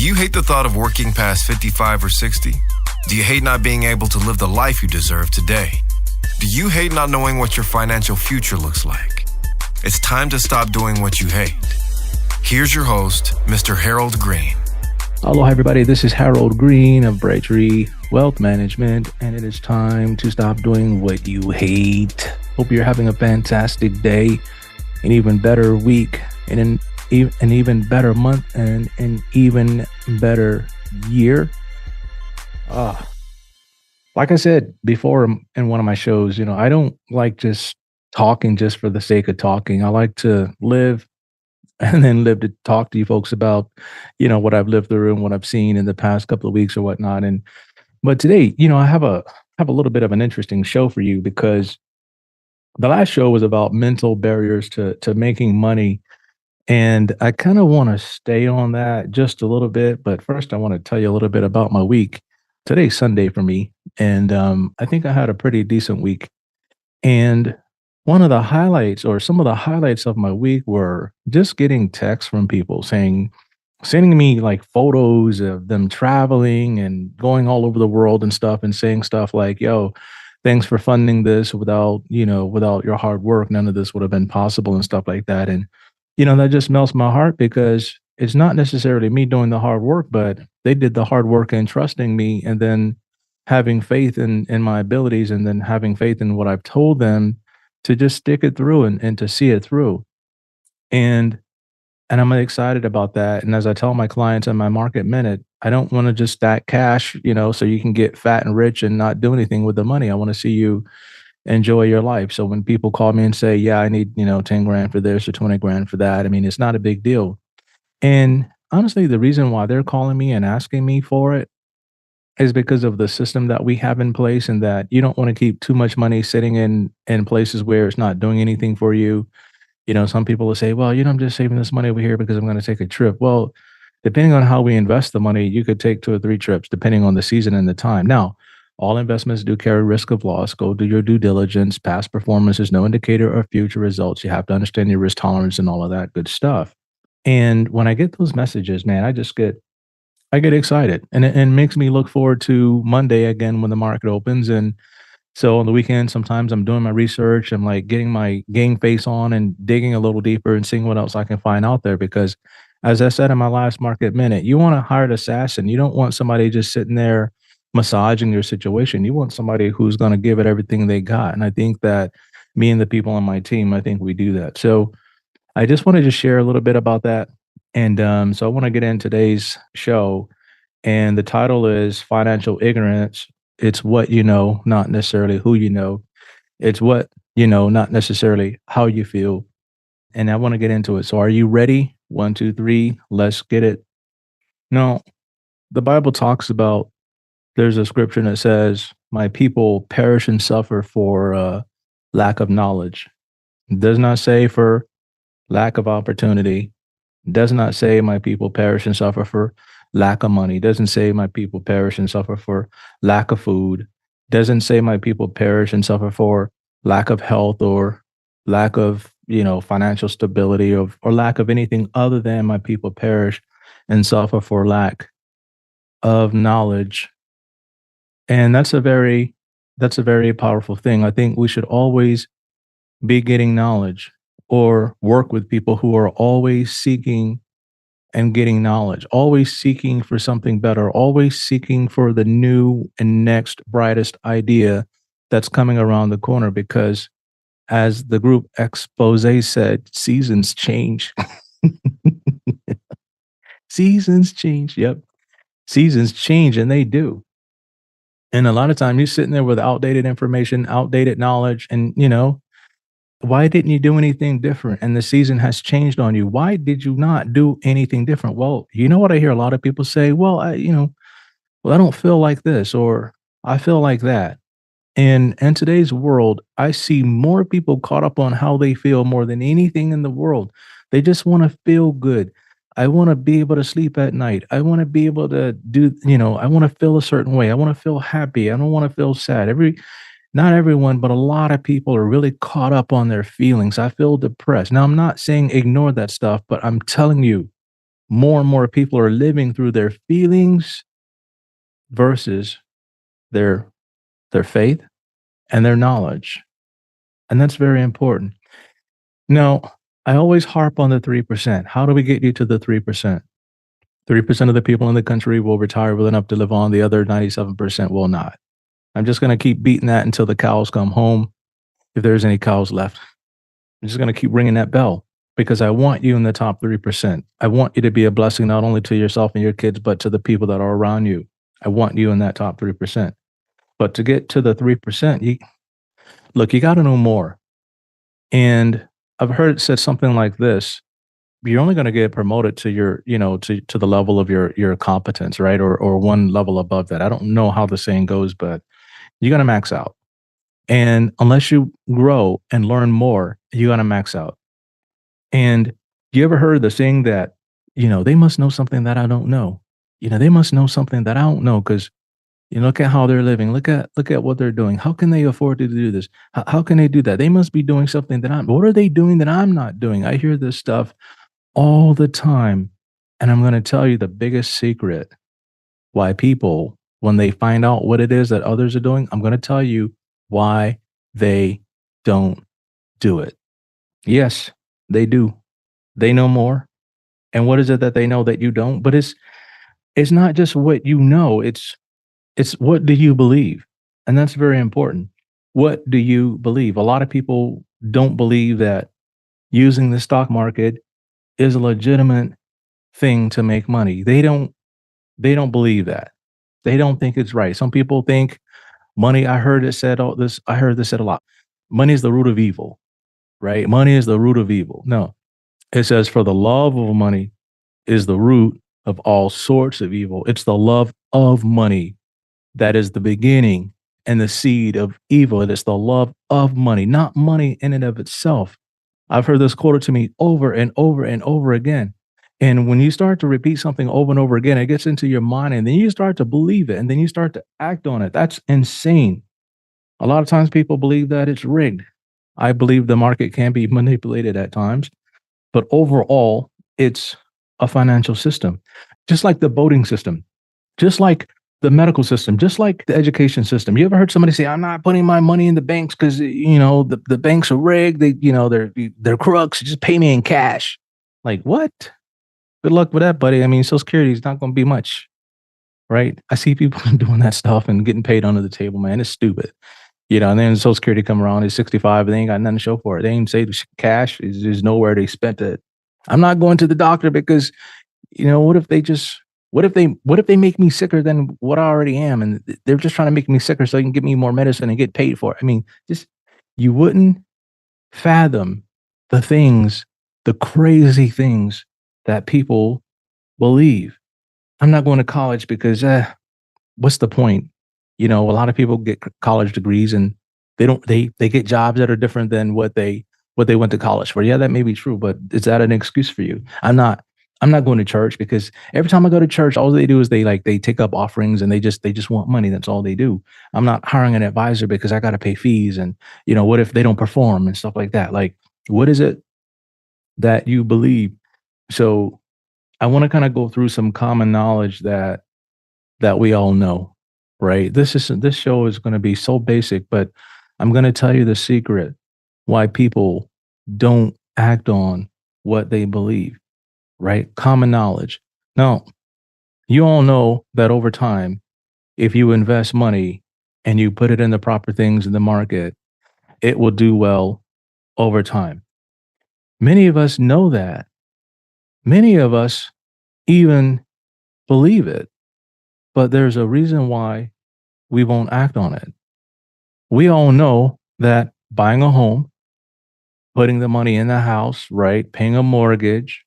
Do you hate the thought of working past 55 or 60? Do you hate not being able to live the life you deserve today? Do you hate not knowing what your financial future looks like? It's time to stop doing what you hate. Here's your host, Mr. Harold Green. Hello, everybody. This is Harold Green of Braintree Wealth Management, and it is time to stop doing what you hate. Hope you're having a fantastic day, an even better week, and an even better month, and an even better year. Like I said before in one of my shows, I don't like just talking just for the sake of talking. I like to live and then live to talk to you folks about, what I've lived through and what I've seen in the past couple of weeks or whatnot. But today, I have a little bit of an interesting show for you, because the last show was about mental barriers to making money. And I kind of want to stay on that just a little bit. But first, I want to tell you a little bit about my week. Today's Sunday for me. And I think I had a pretty decent week. And one of the highlights, or some of the highlights of my week, were just getting texts from people sending me like photos of them traveling and going all over the world and stuff, and saying stuff like, yo, thanks for funding this. Without your hard work, none of this would have been possible, and stuff like that. And, that just melts my heart, because it's not necessarily me doing the hard work, but they did the hard work in trusting me, and then having faith in my abilities, and then having faith in what I've told them, to just stick it through and to see it through. And I'm excited about that. And as I tell my clients in my market minute, I don't want to just stack cash, so you can get fat and rich and not do anything with the money. I want to see you enjoy your life. So when people call me and say, yeah, I need, 10 grand for this or 20 grand for that, I mean, it's not a big deal. And honestly, the reason why they're calling me and asking me for it is because of the system that we have in place, and that you don't want to keep too much money sitting in places where it's not doing anything for you. Some people will say, well, I'm just saving this money over here because I'm going to take a trip. Well, depending on how we invest the money, you could take 2 or 3 trips, depending on the season and the time. Now, all investments do carry risk of loss. Go do your due diligence. Past performance is no indicator of future results. You have to understand your risk tolerance and all of that good stuff. And when I get those messages, man, I get excited, and it makes me look forward to Monday again when the market opens. And so on the weekend, sometimes I'm doing my research. I'm like getting my game face on and digging a little deeper and seeing what else I can find out there. Because as I said in my last market minute, you want a hired assassin. You don't want somebody just sitting there massaging your situation. You want somebody who's going to give it everything they got. And I think that me and the people on my team, I think we do that. So I just wanted to share a little bit about that. And so I want to get in today's show. And the title is Financial Ignorance. It's what you know, not necessarily who you know. It's what you know, not necessarily how you feel. And I want to get into it. So are you ready? 1, 2, 3, let's get it. Now, the Bible talks about, there's a scripture that says, my people perish and suffer for lack of knowledge. It does not say for lack of opportunity. It does not say my people perish and suffer for lack of money. It doesn't say my people perish and suffer for lack of food. It doesn't say my people perish and suffer for lack of health, or lack of, financial stability, or lack of anything other than my people perish and suffer for lack of knowledge. And that's a very powerful thing. I think we should always be getting knowledge, or work with people who are always seeking and getting knowledge, always seeking for something better, always seeking for the new and next brightest idea that's coming around the corner. Because as the group Expose said, seasons change. Seasons change. Yep. Seasons change, and they do. And a lot of time you're sitting there with outdated information, outdated knowledge, and why didn't you do anything different? And the season has changed on you. Why did you not do anything different? Well, you know what I hear a lot of people say? Well, I don't feel like this, or I feel like that. And in today's world, I see more people caught up on how they feel more than anything in the world. They just want to feel good. I want to be able to sleep at night. I want to be able to do, I want to feel a certain way. I want to feel happy. I don't want to feel sad. Not everyone, but a lot of people are really caught up on their feelings. I feel depressed. Now, I'm not saying ignore that stuff, but I'm telling you, more and more people are living through their feelings versus their their faith and their knowledge. And that's very important. Now, I always harp on the 3%. How do we get you to the 3%? 3% of the people in the country will retire with enough to live on, the other 97% will not. I'm just going to keep beating that until the cows come home, if there's any cows left. I'm just going to keep ringing that bell because I want you in the top 3%. I want you to be a blessing not only to yourself and your kids, but to the people that are around you. I want you in that top 3%. But to get to the 3%, you got to know more. And I've heard it said something like this: you're only going to get promoted to your, to the level of your competence, right? Or one level above that. I don't know how the saying goes, but you're going to max out. And unless you grow and learn more, you're going to max out. And you ever heard the saying that, they must know something that I don't know? They must know something that I don't know because look at how they're living. Look at what they're doing. How can they afford to do this? How can they do that? They must be doing something that I'm. What are they doing that I'm not doing? I hear this stuff all the time, and I'm going to tell you the biggest secret why people, when they find out what it is that others are doing, I'm going to tell you why they don't do it. Yes, they do. They know more. And what is it that they know that you don't? But it's not just what you know, it's what do you believe? And that's very important. What do you believe? A lot of people don't believe that using the stock market is a legitimate thing to make money. They don't believe that. They don't think it's right. Some people think money, I heard this said a lot. Money is the root of evil, right? Money is the root of evil. No. It says for the love of money is the root of all sorts of evil. It's the love of money that is the beginning and the seed of evil. It is the love of money, not money in and of itself. I've heard this quoted to me over and over and over again. And when you start to repeat something over and over again, it gets into your mind and then you start to believe it and then you start to act on it. That's insane. A lot of times people believe that it's rigged. I believe the market can be manipulated at times, but overall, it's a financial system, just like the voting system, just like the medical system, just like the education system. You ever heard somebody say, "I'm not putting my money in the banks because the banks are rigged. They're crooks. Just pay me in cash." Like what? Good luck with that, buddy. I mean, Social Security is not going to be much, right? I see people doing that stuff and getting paid under the table, man. It's stupid. And then Social Security come around, he's 65, and they ain't got nothing to show for it. They ain't saved cash. There's nowhere they spent it. I'm not going to the doctor because, what if they make me sicker than what I already am? And they're just trying to make me sicker so they can give me more medicine and get paid for it. I mean, just, you wouldn't fathom the crazy things that people believe. I'm not going to college because, what's the point? A lot of people get college degrees and they get jobs that are different than what they went to college for. Yeah, that may be true, but is that an excuse for you? I'm not going to church because every time I go to church, all they do is they take up offerings and they just want money. That's all they do. I'm not hiring an advisor because I got to pay fees and what if they don't perform and stuff like that? Like, what is it that you believe? So I want to kind of go through some common knowledge that we all know, right? This show is going to be so basic, but I'm going to tell you the secret why people don't act on what they believe, right? Common knowledge. Now, you all know that over time, if you invest money and you put it in the proper things in the market, it will do well over time. Many of us know that. Many of us even believe it, but there's a reason why we won't act on it. We all know that buying a home, putting the money in the house, right? Paying a mortgage,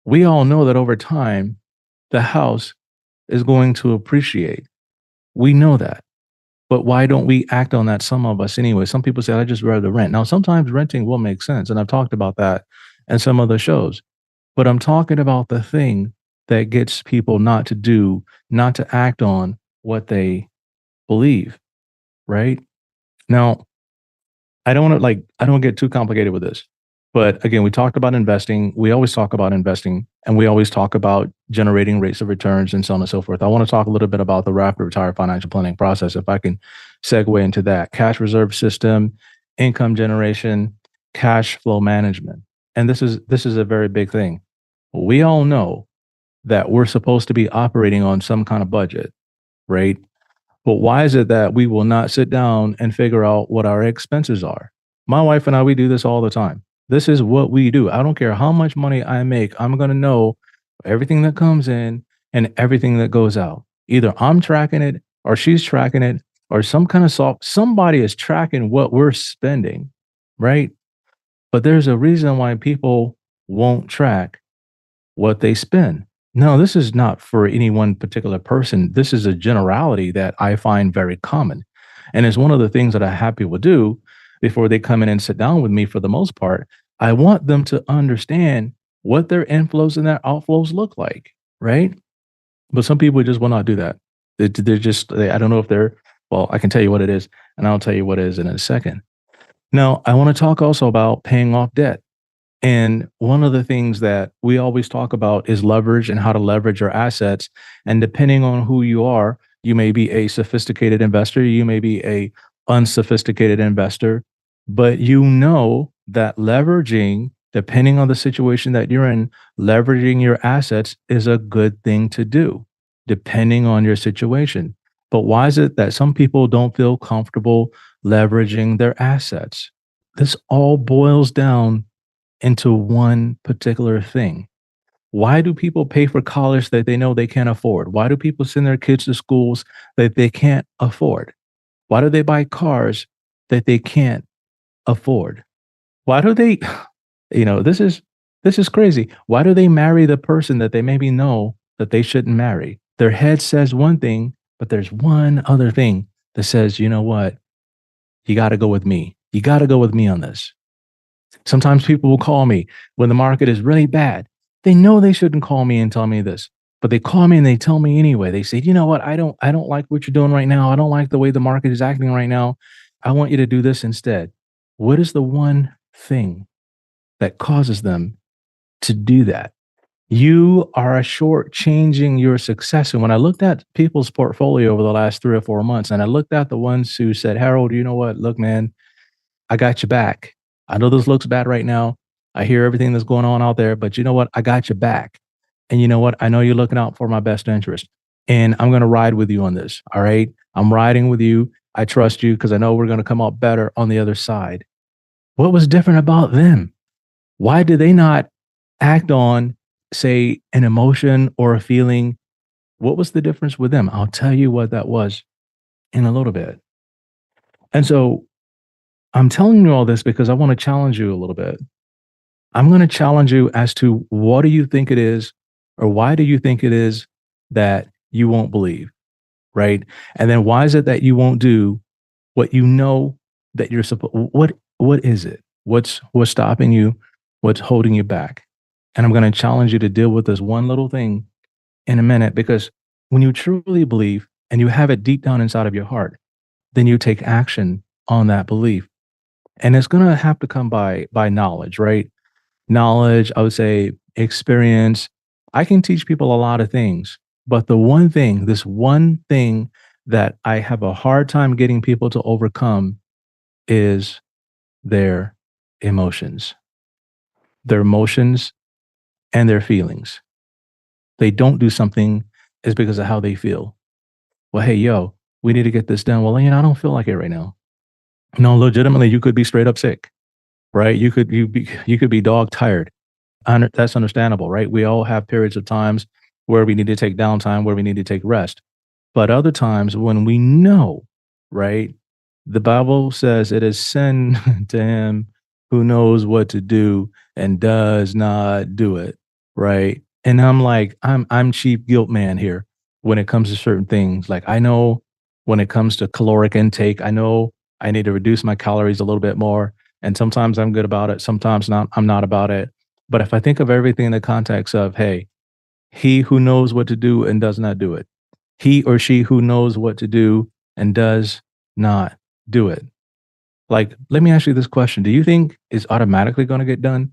we all know that over time, the house is going to appreciate. We know that. But why don't we act on that? Some of us, anyway. Some people say, I just rather rent. Now, sometimes renting will make sense. And I've talked about that in some other shows. But I'm talking about the thing that gets people not to act on what they believe, right? Now, I don't get too complicated with this. But again, we talked about investing. We always talk about investing, and we always talk about generating rates of returns and so on and so forth. I want to talk a little bit about the rapid retire financial planning process. If I can segue into that, cash reserve system, income generation, cash flow management. And this is a very big thing. We all know that we're supposed to be operating on some kind of budget, right? But why is it that we will not sit down and figure out what our expenses are? My wife and I, we do this all the time. This is what we do. I don't care how much money I make, I'm going to know everything that comes in and everything that goes out. Either I'm tracking it or she's tracking it or some kind of somebody is tracking what we're spending, right? But there's a reason why people won't track what they spend. No, this is not for any one particular person. This is a generality that I find very common. And it's one of the things that I have people do before they come in and sit down with me for the most part. I want them to understand what their inflows and their outflows look like, right? But some people just will not do that. They're just, I don't know if they're, well, I can tell you what it is, and I'll tell you what it is in a second. Now, I want to talk also about paying off debt. And one of the things that we always talk about is leverage and how to leverage your assets. And depending on who you are, you may be a sophisticated investor, you may be a unsophisticated investor, but you know that leveraging, depending on the situation that you're in, leveraging your assets is a good thing to do, depending on your situation. But why is it that some people don't feel comfortable leveraging their assets? This all boils down into one particular thing. Why do people pay for college that they know they can't afford? Why do people send their kids to schools that they can't afford? Why do they buy cars that they can't afford? Why do they, this is crazy. Why do they marry the person that they maybe know that they shouldn't marry? Their head says one thing, but there's one other thing that says, you know what? You got to go with me. You got to go with me on this. Sometimes people will call me when the market is really bad. They know they shouldn't call me and tell me this, but they call me and they tell me anyway. They say, you know what? I don't like what you're doing right now. I don't like the way the market is acting right now. I want you to do this instead. What is the one thing that causes them to do that? You are shortchanging your success. And when I looked at people's portfolio over the last 3 or 4 months, and I looked at the ones who said, Harold, you know what? Look, man, I got your back. I know this looks bad right now. I hear everything that's going on out there, but you know what? I got your back. And you know what? I know you're looking out for my best interest. And I'm going to ride with you on this. All right. I'm riding with you. I trust you because I know we're going to come out better on the other side. What was different about them? Why did they not act on, say, an emotion or a feeling? What was the difference with them? I'll tell you what that was in a little bit. And so I'm telling you all this because I want to challenge you a little bit. I'm going to challenge you as to what do you think it is, or why do you think it is that you won't believe, right? And then why is it that you won't do what you know that you're supposed? What is it? What's stopping you? What's holding you back? And I'm going to challenge you to deal with this one little thing in a minute, because when you truly believe and you have it deep down inside of your heart, then you take action on that belief. And it's going to have to come by knowledge, right? Knowledge, I would say experience. I can teach people a lot of things, but this one thing that I have a hard time getting people to overcome is their emotions. Their emotions and their feelings. They don't do something is because of how they feel. Well, hey, yo, we need to get this done. Well, I don't feel like it right now. No, legitimately, you could be straight up sick, right? You could be dog tired. That's understandable, right? We all have periods of times where we need to take downtime, where we need to take rest. But other times when we know, right? The Bible says it is sin to him who knows what to do and does not do it, right? And I'm like, I'm cheap guilt man here when it comes to certain things. Like I know when it comes to caloric intake, I know I need to reduce my calories a little bit more. And sometimes I'm good about it, sometimes not. I'm not about it. But if I think of everything in the context of, hey, he who knows what to do and does not do it, he or she who knows what to do and does not do it. Like, let me ask you this question. Do you think it's automatically going to get done?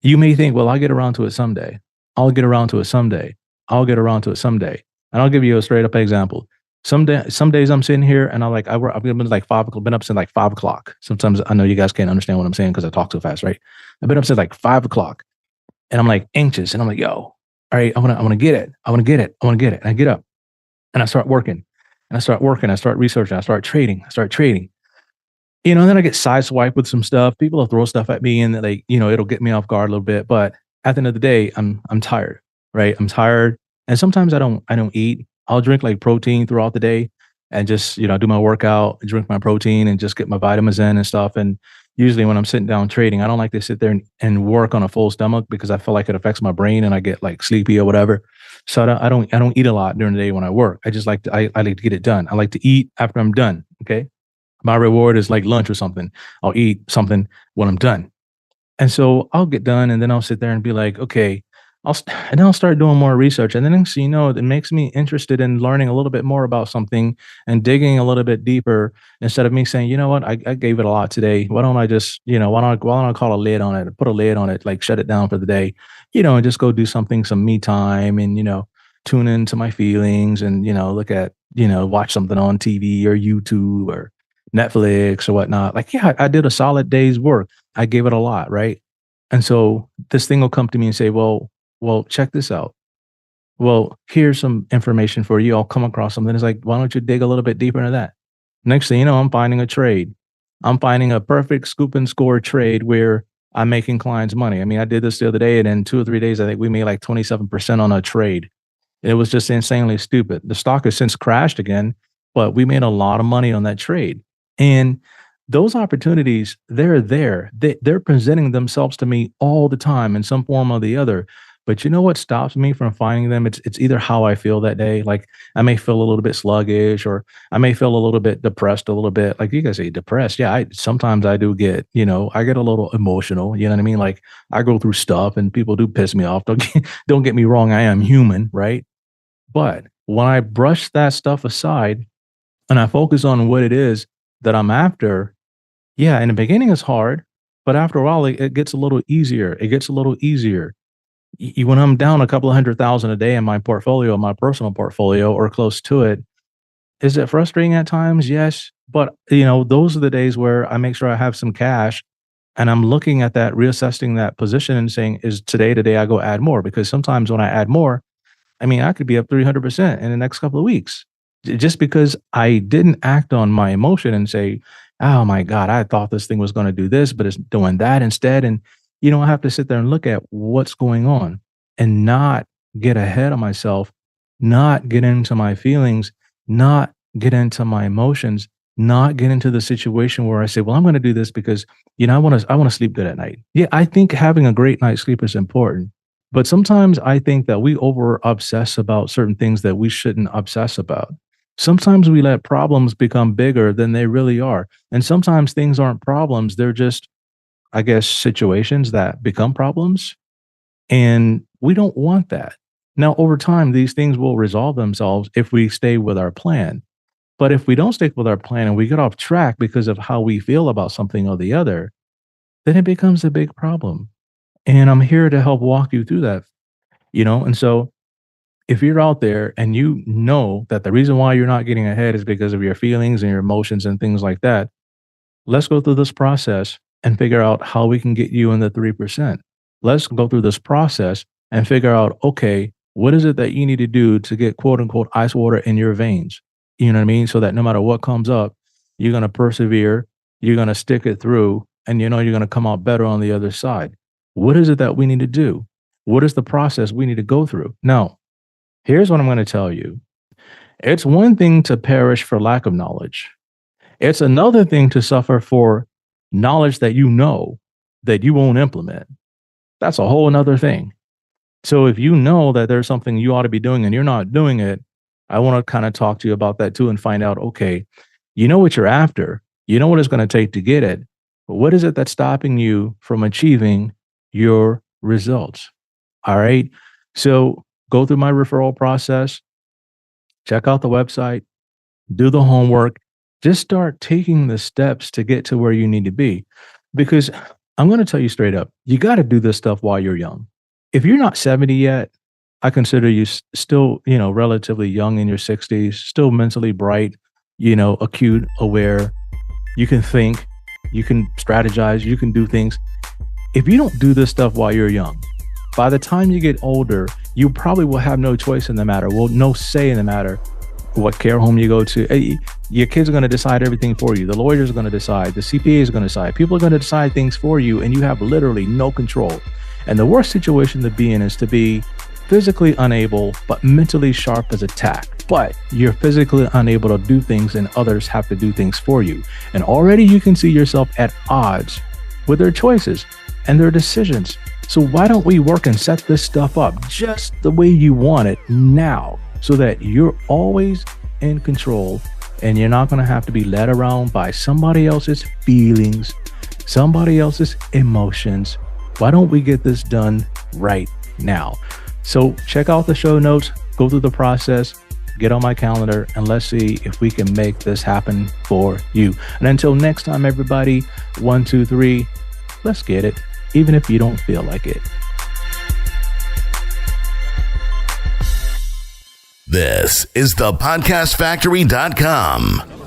You may think, well, I'll get around to it someday. I'll get around to it someday. I'll get around to it someday. And I'll give you a straight up example. Some days I'm sitting here and I've been like 5 o'clock, been up since like 5 o'clock. Sometimes I know you guys can't understand what I'm saying because I talk so fast, right? I've been up since like 5 o'clock and I'm like anxious and I'm like, yo, all right, I want to get it. I want to get it. I want to get it. And I get up and I start working and I start working. I start researching. I start trading. I start trading. And then I get sideswiped with some stuff. People will throw stuff at me and like, it'll get me off guard a little bit. But at the end of the day, I'm tired, right? I'm tired. And sometimes I don't eat. I'll drink like protein throughout the day and just, do my workout, drink my protein and just get my vitamins in and stuff. And usually when I'm sitting down trading, I don't like to sit there and work on a full stomach because I feel like it affects my brain and I get like sleepy or whatever. So I don't eat a lot during the day when I work. I just like to I like to get it done. I like to eat after I'm done. Okay. My reward is like lunch or something. I'll eat something when I'm done. And so I'll get done and then I'll sit there and be like, okay, and then I'll start doing more research. And then next thing you know, it makes me interested in learning a little bit more about something and digging a little bit deeper instead of me saying, you know what, I gave it a lot today. Why don't I just, why don't I call a lid on it, put a lid on it, like shut it down for the day, and just go do something, some me time and, tune into my feelings and, look at, watch something on TV or YouTube or Netflix or whatnot. Like, yeah, I did a solid day's work. I gave it a lot, right? And so this thing will come to me and say, well, check this out. Well, here's some information for you. I'll come across something. It's like, why don't you dig a little bit deeper into that? Next thing you know, I'm finding a trade. I'm finding a perfect scoop and score trade where I'm making clients money. I mean, I did this the other day, and in 2 or 3 days, I think we made like 27% on a trade. It was just insanely stupid. The stock has since crashed again, but we made a lot of money on that trade. And those opportunities, they're there. They're presenting themselves to me all the time in some form or the other. But you know what stops me from finding them? It's either how I feel that day. Like I may feel a little bit sluggish, or I may feel a little bit depressed, a little bit. Like you guys say, depressed. Yeah, I sometimes I do get, I get a little emotional. You know what I mean? Like I go through stuff, and people do piss me off. Don't get me wrong. I am human, right? But when I brush that stuff aside and I focus on what it is that I'm after, yeah, in the beginning it's hard, but after a while it gets a little easier. It gets a little easier. When I'm down a couple of 100,000 a day in my portfolio, my personal portfolio, or close to it, is it frustrating at times? Yes, but those are the days where I make sure I have some cash, and I'm looking at that, reassessing that position, and saying, "Is today the day I go add more?" Because sometimes when I add more, I mean, I could be up 300% in the next couple of weeks just because I didn't act on my emotion and say, oh my God, I thought this thing was going to do this, but it's doing that instead. And, I have to sit there and look at what's going on and not get ahead of myself, not get into my feelings, not get into my emotions, not get into the situation where I say, well, I'm going to do this because, I want to sleep good at night. Yeah, I think having a great night's sleep is important. But sometimes I think that we over obsess about certain things that we shouldn't obsess about. Sometimes we let problems become bigger than they really are. And sometimes things aren't problems. They're just, I guess, situations that become problems. And we don't want that. Now, over time, these things will resolve themselves if we stay with our plan. But if we don't stick with our plan and we get off track because of how we feel about something or the other, then it becomes a big problem. And I'm here to help walk you through that, And so if you're out there and you know that the reason why you're not getting ahead is because of your feelings and your emotions and things like that, let's go through this process and figure out how we can get you in the 3%. Let's go through this process and figure out, okay, what is it that you need to do to get quote unquote ice water in your veins? You know what I mean? So that no matter what comes up, you're going to persevere, you're going to stick it through, and you're going to come out better on the other side. What is it that we need to do? What is the process we need to go through? Now, here's what I'm going to tell you. It's one thing to perish for lack of knowledge. It's another thing to suffer for knowledge that you know that you won't implement. That's a whole another thing. So if you know that there's something you ought to be doing and you're not doing it, I want to kind of talk to you about that too and find out, okay, you know what you're after. You know what it's going to take to get it. But what is it that's stopping you from achieving your results? All right. So go through my referral process, check out the website, do the homework, Just start taking the steps to get to where you need to be. Because I'm going to tell you straight up, you got to do this stuff while you're young. If you're not 70 yet, I consider you still, relatively young in your 60s, still mentally bright, acute, aware. You can think, you can strategize, you can do things. If you don't do this stuff while you're young, by the time you get older, you probably will have no choice in the matter, no say in the matter. What care home you go to, your kids are going to decide everything for you. The lawyers are going to decide. The CPA is going to decide. People are going to decide things for you, and you have literally no control. And the worst situation to be in is to be physically unable, but mentally sharp as a tack. But you're physically unable to do things, and others have to do things for you. And already you can see yourself at odds with their choices and their decisions. So why don't we work and set this stuff up just the way you want it now, so that you're always in control and you're not going to have to be led around by somebody else's feelings, somebody else's emotions. Why don't we get this done right now? So check out the show notes, go through the process, get on my calendar, and let's see if we can make this happen for you. And until next time, everybody, 1, 2, 3, let's get it, even if you don't feel like it. This is thepodcastfactory.com.